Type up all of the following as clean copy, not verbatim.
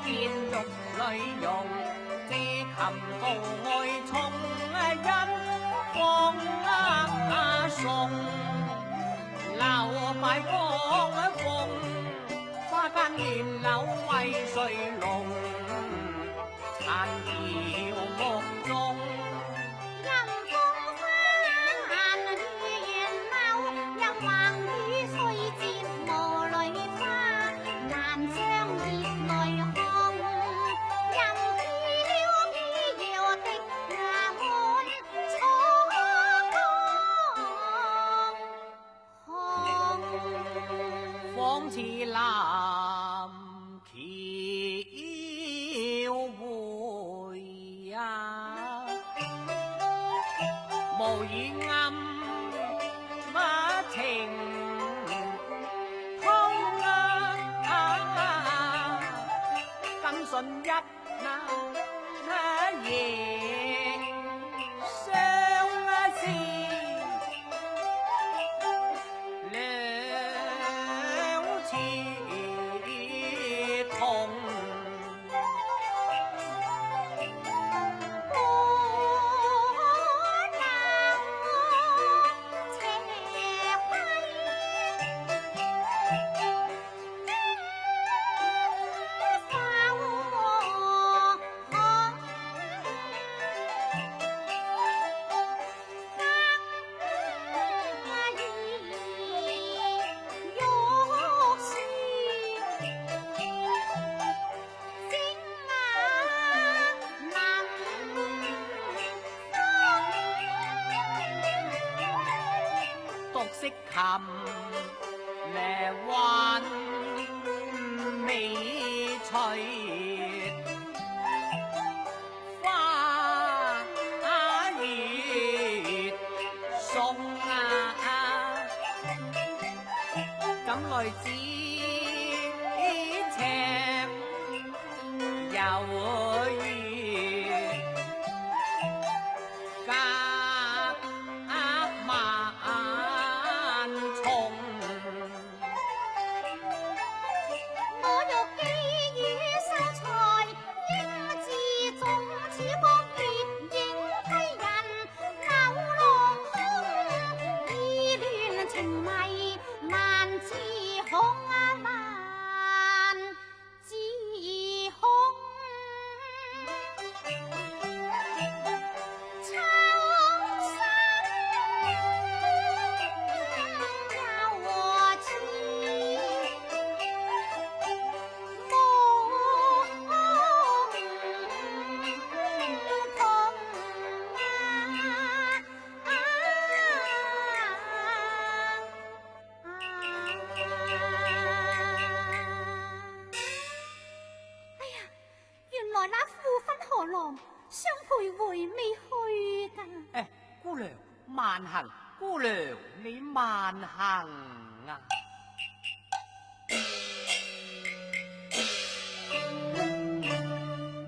建玉女容，知琴高愛重因放送，留擺光鳳，花間燕柳為誰龍？殘搖木鐘。仿似藍橋回啊，無語暗情通更信一夜相思。識琴呢彎尾隨花月送怎來知尺有月相陪回未去㗎。姑娘慢行，姑娘你慢行啊！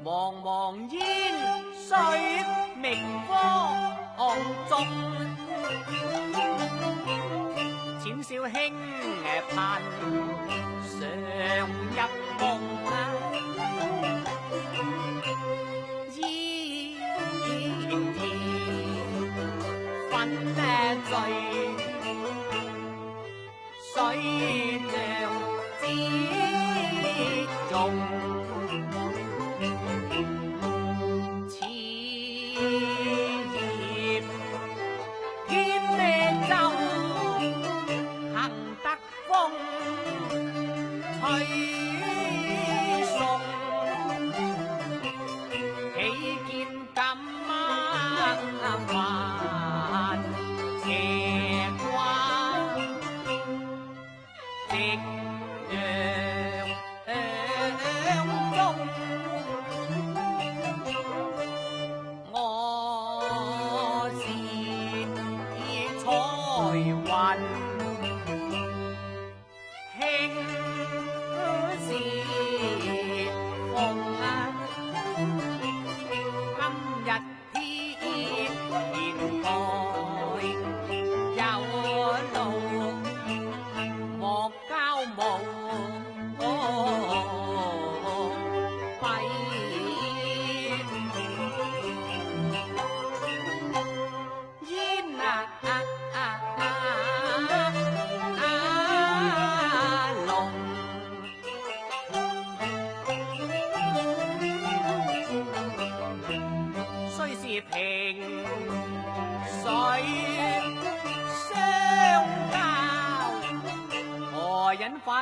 茫茫煙水明光中，淺笑輕盼上一夢啊！醉水像之中，似葉偏舟，行得風吹送，喜見感煩。斜掛夕陽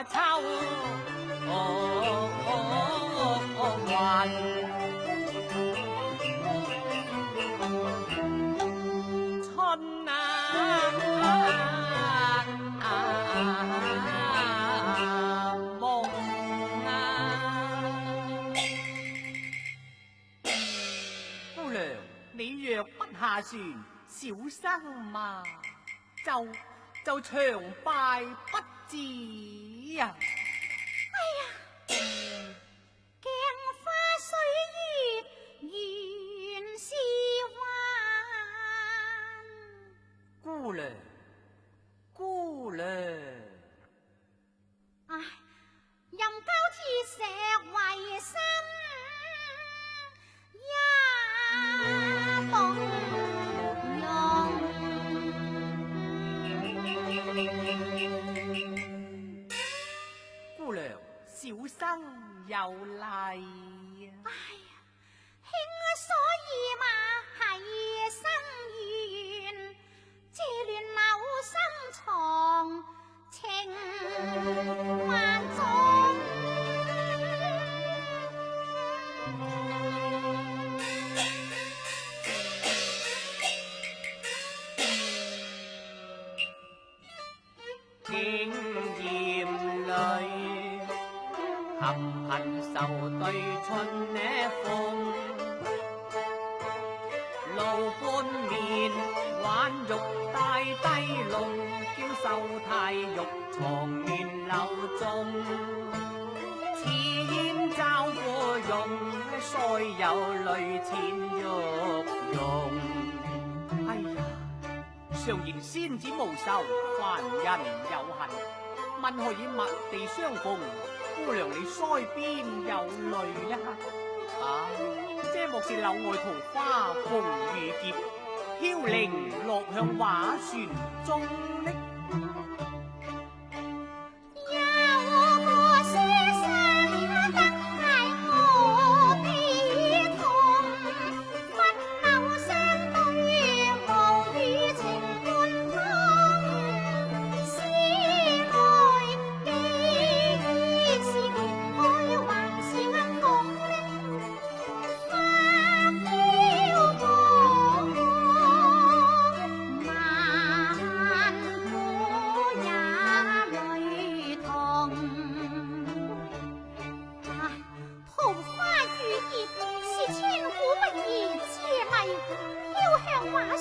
秋雲。春夢夫娘，你若不下船，小生嘛就長敗不至啊！哎呀，鏡花水月原是還。姑娘，姑娘，唉，任交鐵石為身，也動容。姑娘，小生有禮啊！哎呀，卿所以嘛係生緣，借亂柳深藏情萬種。經驗裏含恨愁對春呢風，路半面玩玉帶低籠，嬌秀太玉藏面柳中，似煙罩過容，腮有淚淺玉容。哎呀！常言仙子無仇，凡人有恨，問何以物地相逢？姑娘你腮邊有淚呢？啊，這莫是柳外桃花紅如劫，飄零落向畫船中呢？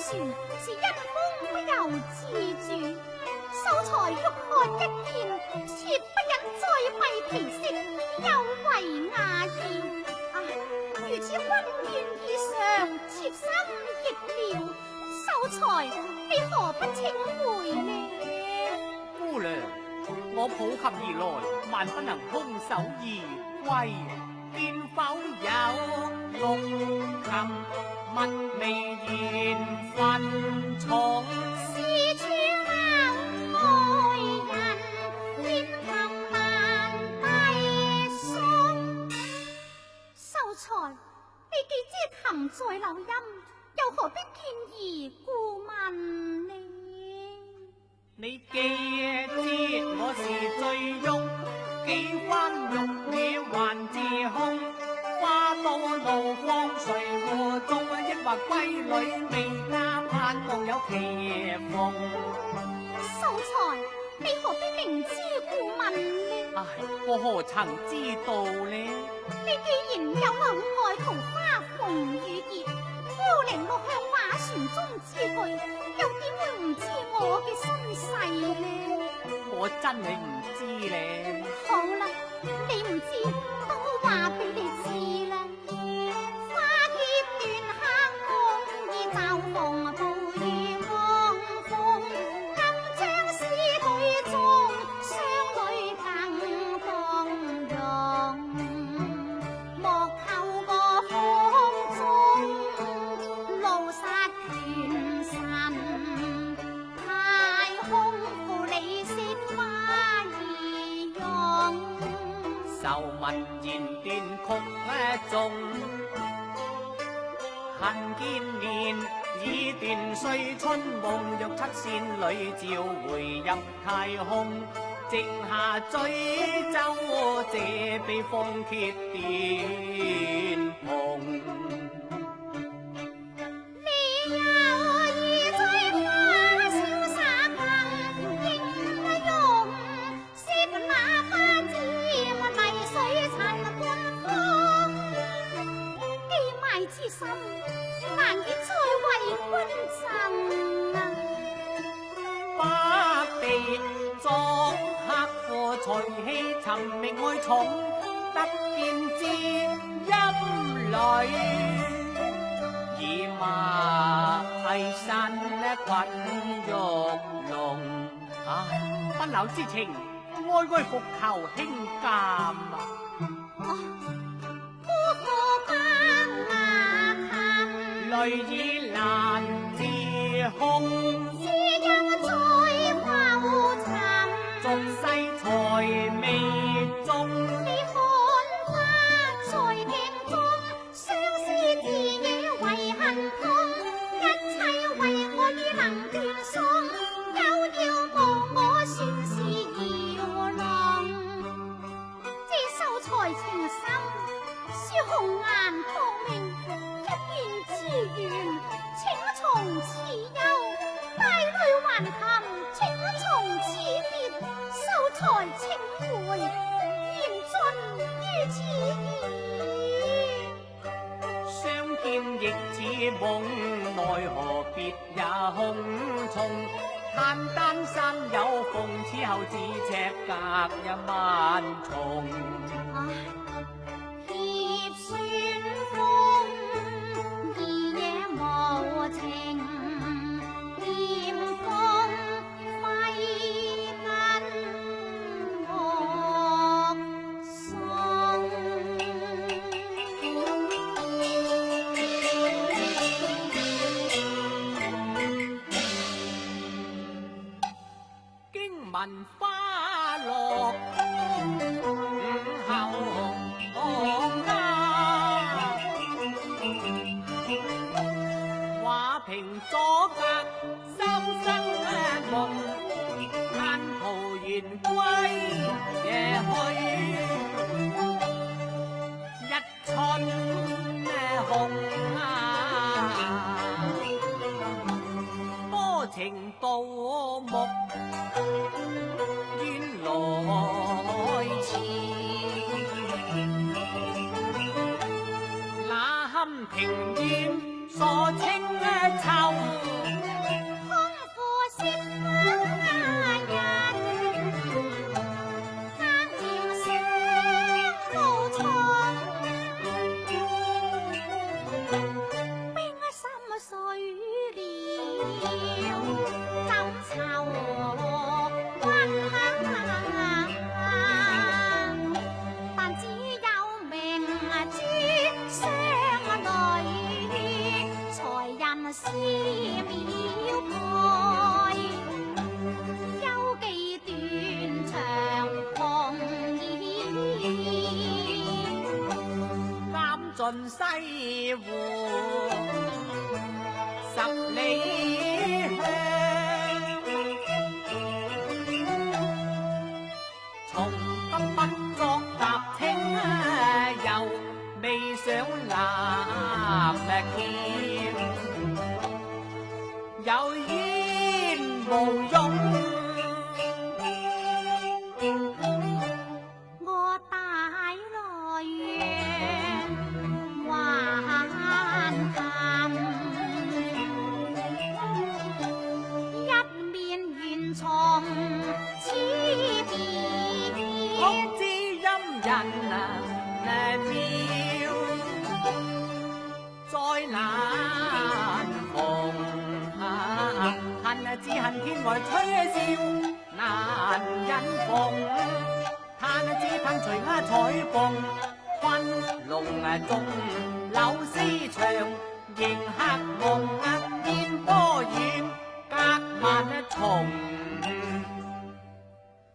是因風不由自主，秀才欲看一見，切不忍再費皮色，又為雅言。如此溫婉以上，妾心亦了。秀才，你何不請回呢？姑娘，我抱琴而來，萬不能空手而歸。見否有綠琴？問微言分重，是處外人，見琴難低送。秀才，你既知琴在柳陰，又何必見而故問呢？你既知我是醉翁，幾番欲語還自空。花到怒放誰護眾，抑或閨女未嫁，盼望有期逢。秀才，你何必明知故問呢？唉，我何曾知道呢？你既然有柳外桃花紅與葉，飄零落向畫船中之句，又點會唔知我嘅身世呢？我真係唔知咧。好啦，你唔知，等我話俾你知啦。花葉斷客夢，已驟逢暴雨狂風，今將詩對中，雙女更動容。莫求個風中，怒殺權臣，太空負你惜花兒容。愁聞言斷曲中，恨見面已斷歲春夢，若七仙女召回入太空，剩下追州這被風歇電紅。你有意在花瀟灑更英勇，惜那花尖泥水塵半風，寄賣之心難以再為君贈啊！北地作客和隨氣尋覓愛寵，得見知音裏，以馬山困玉龍。唉，不朽之情，哀哀復求輕鑑啊！不可把那恨，淚已難自控，只因在浮沉，俗世才未中。你看花在鏡中，相思字野為恨痛，一切為我已能斷送，休要無我算是搖弄。這秀才情深，書紅顏透明，一見之緣，請從此休，帶淚還含，請從此別，秀才請回，言盡於此意。相見亦似夢，奈何別也空重。嘆丹山有鳳，此後咫尺隔一萬重。葉旋風，二夜無情，劍鋒揮銀莫送。經聞花落午後家，話平阻隔三生夢，但徒言歸夜去，一春紅多情盜木冤來遲，那堪庭院所稱秋，空負雪花人，間念相無從，冰心碎了，怎愁君但只有明珠雙淚，才人思廟蓋，休記斷腸紅衣。監盡西湖十里香，從北北作踏青，又未想立劍，有煙無用。我帶來還談，一面緣從此別，空知陰人妙，再難逢。恨只恨天外吹笑，難忍逢。嘆只嘆隨彩鳳，昆龍中柳絲長，迎客夢煙波遠，隔萬重。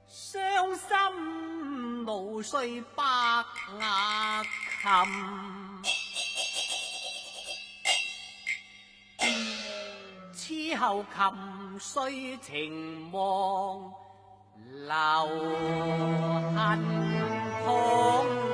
傷心無須百牙琴，此後琴碎情忘流恨痛。